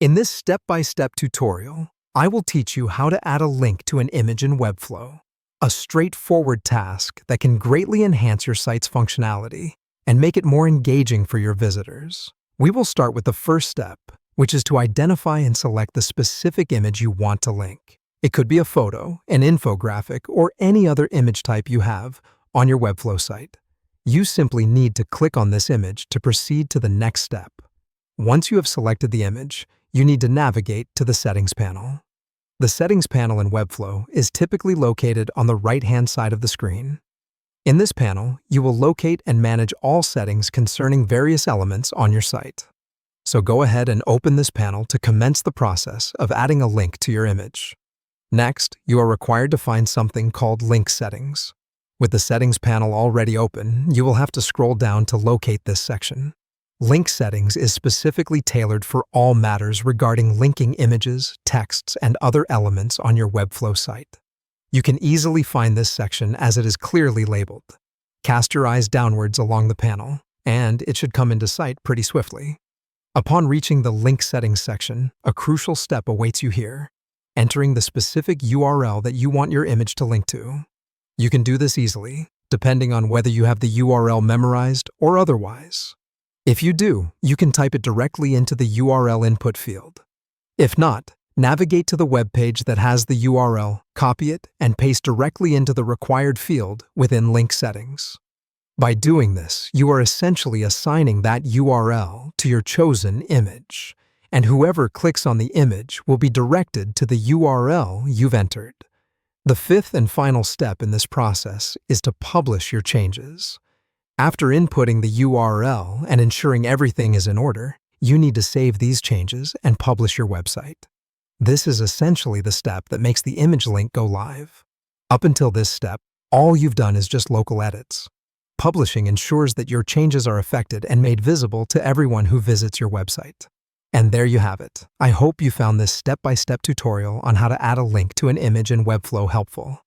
In this step-by-step tutorial, I will teach you how to add a link to an image in Webflow, a straightforward task that can greatly enhance your site's functionality and make it more engaging for your visitors. We will start with the first step, which is to identify and select the specific image you want to link. It could be a photo, an infographic, or any other image type you have on your Webflow site. You simply need to click on this image to proceed to the next step. Once you have selected the image, you need to navigate to the Settings panel. The Settings panel in Webflow is typically located on the right-hand side of the screen. In this panel, you will locate and manage all settings concerning various elements on your site. So go ahead and open this panel to commence the process of adding a link to your image. Next, you are required to find something called Link Settings. With the Settings panel already open, you will have to scroll down to locate this section. Link Settings is specifically tailored for all matters regarding linking images, texts, and other elements on your Webflow site. You can easily find this section as it is clearly labeled. Cast your eyes downwards along the panel, and it should come into sight pretty swiftly. Upon reaching the Link Settings section, a crucial step awaits you here, entering the specific URL that you want your image to link to. You can do this easily, depending on whether you have the URL memorized or otherwise. If you do, you can type it directly into the URL input field. If not, navigate to the web page that has the URL, copy it, and paste directly into the required field within Link Settings. By doing this, you are essentially assigning that URL to your chosen image, and whoever clicks on the image will be directed to the URL you've entered. The fifth and final step in this process is to publish your changes. After inputting the URL and ensuring everything is in order, you need to save these changes and publish your website. This is essentially the step that makes the image link go live. Up until this step, all you've done is just local edits. Publishing ensures that your changes are affected and made visible to everyone who visits your website. And there you have it. I hope you found this step-by-step tutorial on how to add a link to an image in Webflow helpful.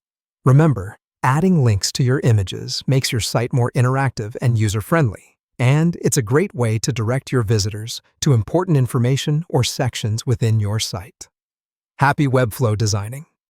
Remember, adding links to your images makes your site more interactive and user-friendly, and it's a great way to direct your visitors to important information or sections within your site. Happy Webflow designing!